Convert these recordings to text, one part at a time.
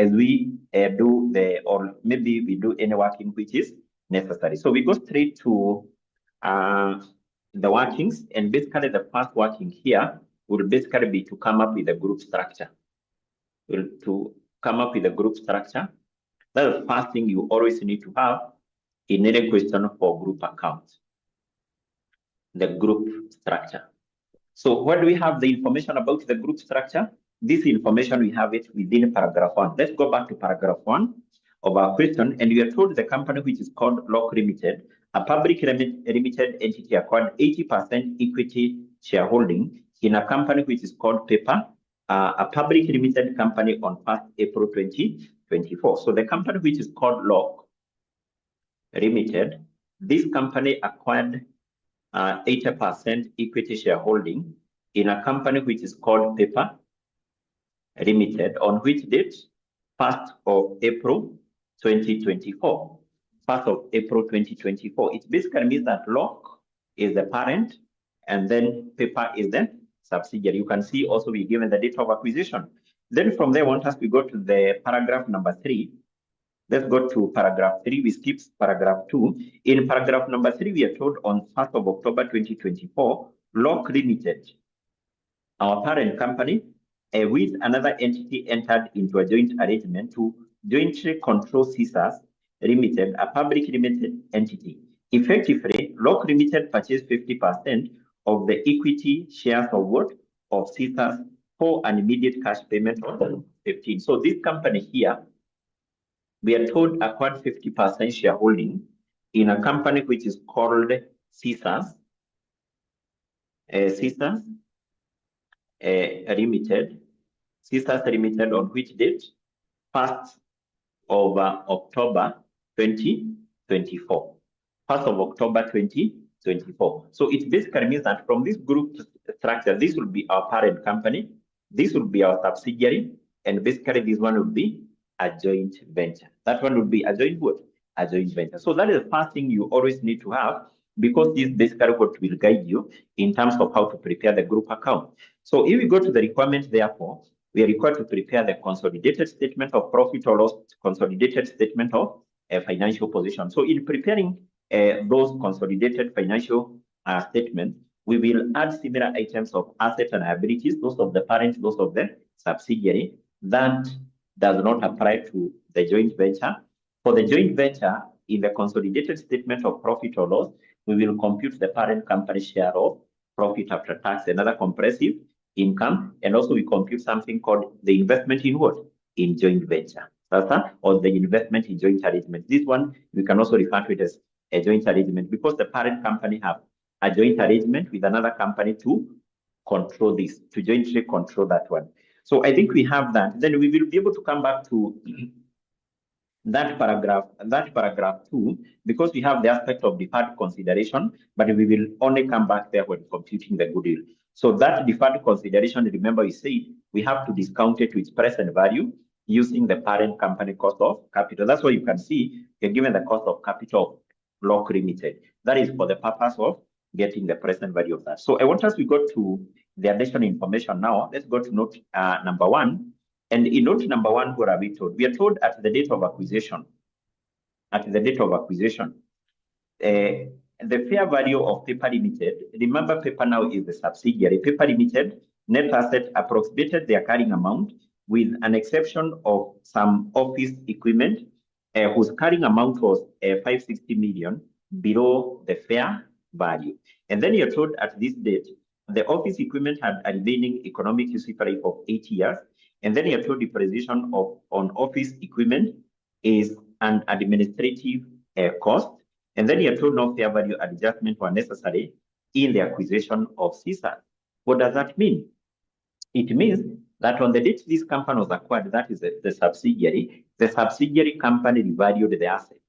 as we do or maybe we do any working which is necessary. So we go straight to the workings, and basically the first working here will basically be to come up with a group structure. To come up with a group structure, that's the first thing you always need to have in any question for group accounts, the group structure. So where do we have the information about the group structure? This information, we have it within paragraph 1. Let's go back to paragraph 1 of our question, and we are told the company which is called 𝐿𝐿 Limited, a public limited entity, acquired 80% equity shareholding in a company which is called 𝐻𝐻, a public limited company on 1st April 2024. So the company which is called 𝐿𝐿 Limited, this company acquired 80% equity shareholding in a company which is called 𝐻𝐻 Limited, on which date? 1st of April 2024. 1st of April 2024. It basically means that 𝐿𝐿 is the parent, and then 𝐻𝐻 is the subsidiary. You can see also we're given the date of acquisition. Then from there, once we go to the paragraph number 3. Let's go to paragraph 3. We skip paragraph 2. In paragraph number 3, we are told on 1st of October 2024, 𝐿𝐿 Limited, our parent company, with another entity, entered into a joint arrangement to jointly control 𝐶𝐶𝑠 Limited, a public limited entity. Effectively, 𝐿𝐿 Limited purchased 50% of the equity shares of what? Of 𝐶𝐶𝑠 for an immediate cash payment of 15. So this company here, we are told acquired 50% shareholding in a company which is called 𝐶𝐶𝑠 Limited. 𝐶𝐶𝑠 Limited, on which date? 1st of October 2024. 1st of October 2024. So it basically means that from this group structure, this will be our parent company, this will be our subsidiary, and basically this one will be a joint venture. That one would be a joint what? A joint venture. So that is the first thing you always need to have, because this is basically what will guide you in terms of how to prepare the group account. So if we go to the requirements, therefore, we are required to prepare the consolidated statement of profit or loss, consolidated statement of a financial position. So in preparing those consolidated financial statements, we will add similar items of assets and liabilities, those of the parent, those of the subsidiary. That does not apply to the joint venture. For the joint venture, in the consolidated statement of profit or loss, we will compute the parent company share of profit after tax, another comprehensive income, and also we compute something called the investment in what? In joint venture, or the investment in joint arrangement. This one, we can also refer to it as a joint arrangement, because the parent company have a joint arrangement with another company to control this, to jointly control that one. So I think we have that. Then we will be able to come back to that paragraph 2, because we have the aspect of deferred consideration, but we will only come back there when computing the goodwill. So that deferred consideration, remember we said we have to discount it to its present value using the parent company cost of capital. That's why you can see you're given the cost of capital of 𝐿𝐿 Limited. That is for the purpose of getting the present value of that. So I want us to go to the additional information now. Let's go to note number 1. And in note number 1, what are we told? We are told at the date of acquisition. At the date of acquisition, the fair value of 𝐻𝐻 Limited, remember 𝐻𝐻 now is the subsidiary. 𝐻𝐻 Limited net asset approximated their carrying amount, with an exception of some office equipment, whose carrying amount was 560 million below the fair value. And then you're told at this date, the office equipment had a remaining economic useful life of 8 years. And then you're told depreciation on office equipment is an administrative cost. And then you're told no fair value adjustment were necessary in the acquisition of 𝐶𝐶𝑠. What does that mean? It means that on the date this company was acquired, that is the subsidiary company revalued the assets.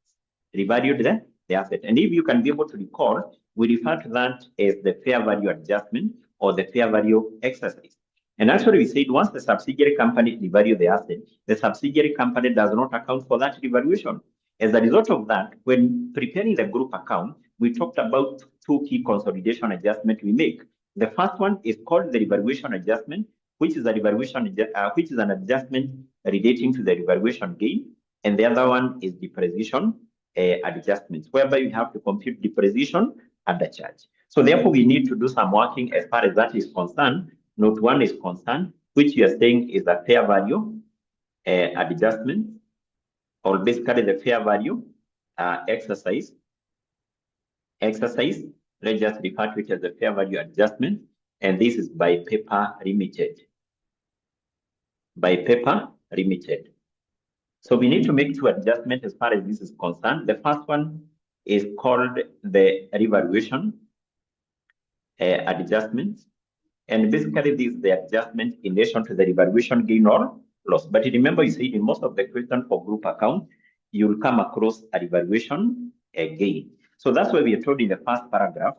Revalued the asset. And if you can be able to recall, we refer to that as the fair value adjustment or the fair value exercise. And actually, we said once the subsidiary company revalue the asset, the subsidiary company does not account for that revaluation. As a result of that, when preparing the group account, we talked about 2 key consolidation adjustments we make. The first one is called the revaluation adjustment, which is an adjustment relating to the revaluation gain, and the other one is depreciation adjustments, whereby we have to compute depreciation and the charge. So therefore, we need to do some working as far as that is concerned. Note 1 is concerned, which you are saying is the fair value adjustment, or basically the fair value exercise. Let's just refer to it as the fair value adjustment, and this is by paper limited. By paper limited. So we need to make two adjustments as far as this is concerned. The first one is called the revaluation adjustment, and basically this is the adjustment in relation to the revaluation gain or loss. But remember, you said in most of the questions for group account, you will come across a revaluation gain. So that's why we are told in the first paragraph,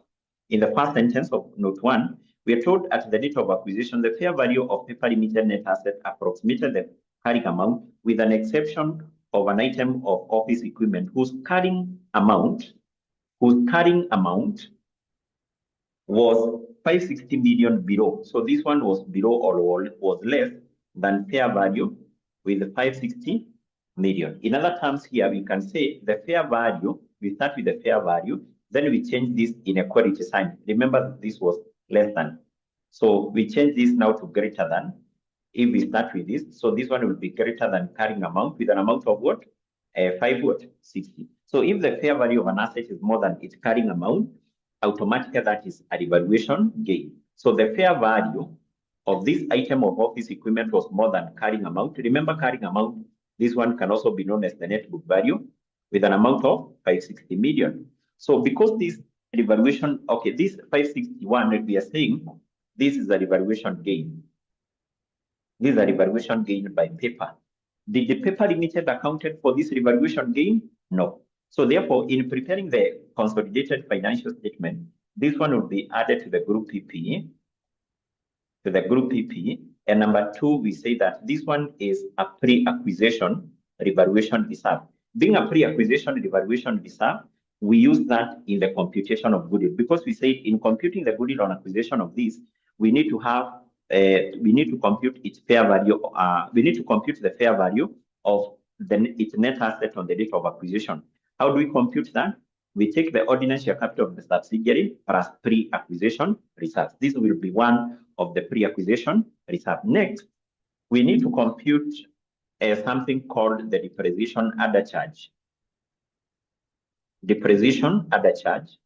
in the first sentence of note 1, we are told at the date of acquisition, the fair value of paper limited net asset approximated the carrying amount, with an exception of an item of office equipment whose carrying amount was 560 million below. So this one was below or was less than fair value with 560 million. In other terms, here we can say the fair value, we start with the fair value, then we change this inequality sign. Remember, this was less than. So we change this now to greater than. If we start with this, so this one will be greater than carrying amount with an amount of what? 560. So if the fair value of an asset is more than its carrying amount, automatically that is a revaluation gain. So the fair value of this item of office equipment was more than carrying amount. Remember, carrying amount, this one can also be known as the net book value, with an amount of 560 million. So because this revaluation, okay, this 561, we are saying this is a revaluation gain. This is a revaluation gain by paper. Did the paper limited accounted for this revaluation gain? No. So therefore, in preparing the consolidated financial statement, this one will be added to the group PPE. And number 2, we say that this one is a pre-acquisition revaluation reserve. Being a pre-acquisition revaluation reserve, we use that in the computation of goodwill, because we say in computing the goodwill on acquisition of this, we need to have we need to compute its fair value. We need to compute the fair value of its net asset on the date of acquisition. How do we compute that? We take the ordinary share capital of the subsidiary plus pre-acquisition reserves. This will be one of the pre-acquisition reserve. Next, we need to compute something called the depreciation other charge. Depreciation other charge.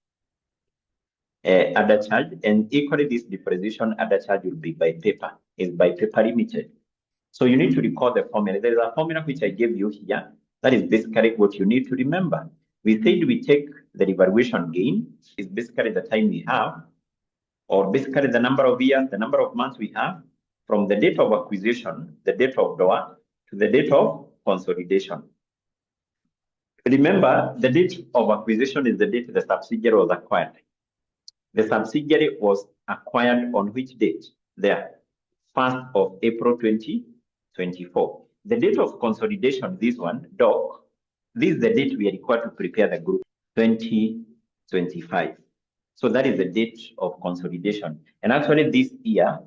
And equally this depreciation other charge will be by paper, is by paper limited. So you need to recall the formula. There is a formula which I gave you here. That is basically what you need to remember. We said we take the revaluation gain, is basically the time we have, or basically the number of years, the number of months we have, from the date of acquisition, the date of DOA, to the date of consolidation. Remember, the date of acquisition is the date the subsidiary was acquired. The subsidiary was acquired on which date? There, 1st of April 2024. The date of consolidation, this one, DOC, this is the date we are required to prepare the group, 2025. So that is the date of consolidation. And actually this year,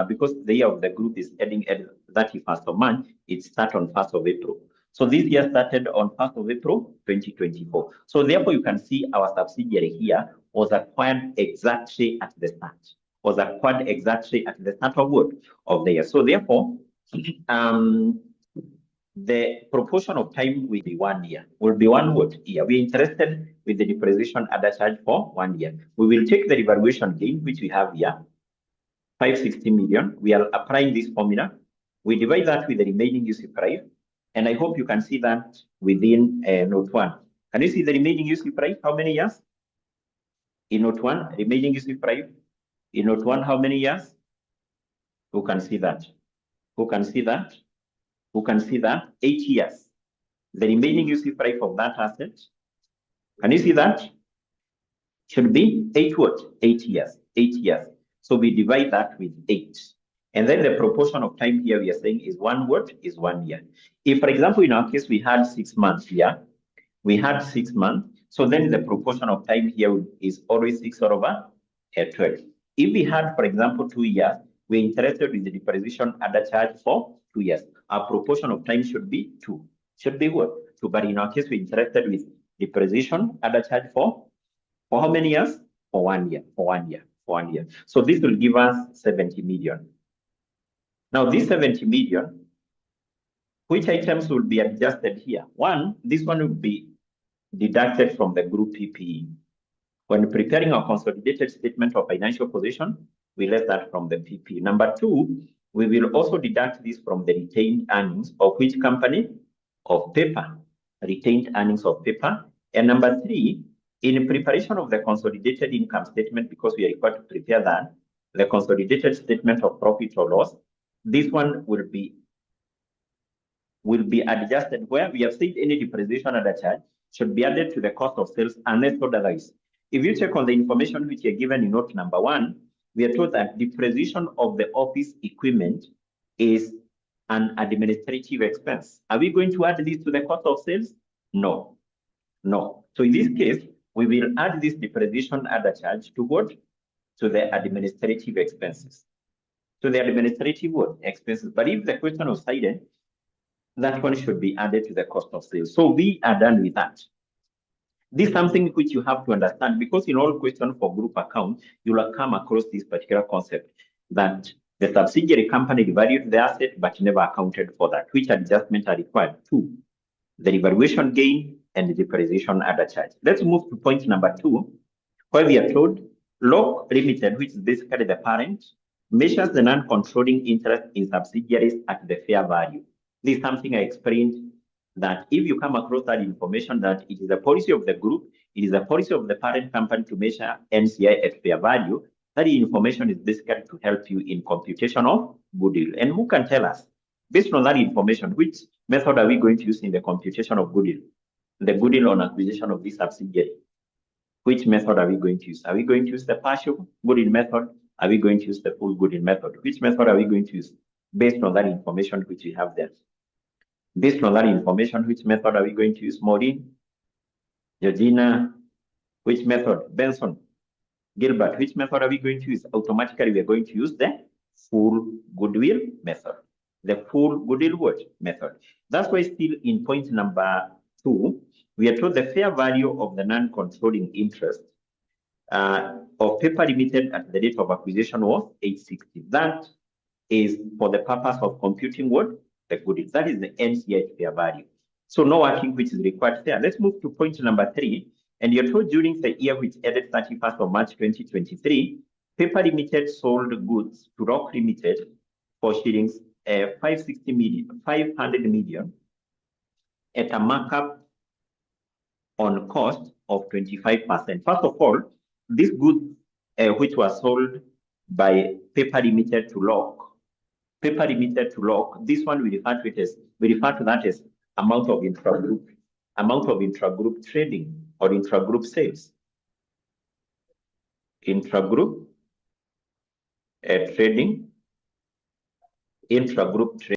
because the year of the group is ending at 31st of March, it starts on 1st of April. So this year started on 1st of April, 2024. So therefore you can see our subsidiary here was acquired exactly at the start. Was acquired exactly at the start of what? Of the year. So therefore, the proportion of time will be 1 year. Will be one what year? We're interested with the depreciation other charge for 1 year. We will take the revaluation gain, which we have here, 560 million. We are applying this formula. We divide that with the remaining useful price. And I hope you can see that within note 1. Can you see the remaining useful price? How many years? In note 1, remaining useful price. In note 1, how many years? Who can see that? Who can see that? Who can see that? 8 years. The remaining useful price of that asset. Can you see that? Should be 8 what? 8 years. 8 years. So we divide that with 8. And then the proportion of time here we are saying is 1 what? Is 1 year. If, for example, in our case, we had 6 months here. We had 6 months. So then the proportion of time here is always 6 over 12. If we had, for example, 2 years, we're interested in the depreciation other charge for 2 years. our proportion of time should be 2. Should be what? 2. But in our case, we're interested with depreciation other charge for how many years? For 1 year. For 1 year. For 1 year. So this will give us 70 million. Now, this 70 million, which items will be adjusted here? One, this one will be deducted from the group PPE. When preparing our consolidated statement of financial position, we left that from the PPE. Number 2, we will also deduct this from the retained earnings of which company? Of paper. Retained earnings of paper. And number 3, in preparation of the consolidated income statement, because we are required to prepare that, the consolidated statement of profit or loss, this one will be adjusted where we have said any depreciation other charge should be added to the cost of sales unless otherwise. If you check on the information which are given in note number 1, we are told that depreciation of the office equipment is an administrative expense. Are we going to add this to the cost of sales? No. No. So in this case, we will add this depreciation other charge to what? To the administrative expenses. To the administrative what? Expenses. But if the question was cited, that one should be added to the cost of sales. So we are done with that. This is something which you have to understand, because in all questions for group account, you will come across this particular concept that the subsidiary company revalued the asset but never accounted for that. Which adjustments are required? 2, the revaluation gain and the depreciation other charge. Let's move to point number 2, where we are told 𝐓𝐿 Limited, which is basically the parent, measures the non-controlling interest in subsidiaries at the fair value. This is something I explained, that if you come across that information, that it is a policy of the group, it is a policy of the parent company to measure NCI at fair value, that information is basically to help you in computation of goodwill. And who can tell us, based on that information, which method are we going to use in the computation of goodwill? The goodwill on acquisition of this subsidiary. Which method are we going to use? Are we going to use the partial goodwill method? Are we going to use the full goodwill method? Which method are we going to use based on that information which we have there? Based on that information, which method are we going to use? Maureen, Georgina, which method? Benson, Gilbert, which method are we going to use? Automatically, we are going to use the full goodwill method. The full goodwill what? Method. That's why still in point number 2, we are told the fair value of the non-controlling interest of paper limited at the date of acquisition was 860. That is for the purpose of computing what? The goodwill. That is the NCI fair value. So no working which is required there. Let's move to point number 3. And you're told during the year which ended 31st of March 2023, Paper Limited sold goods to Rock Limited for shillings 500 million at a markup on cost of 25%. First of all, this goods which was sold by Paper Limited to Rock, this one we refer to that as amount of intragroup trading or intragroup sales. Intragroup trading, intragroup trading.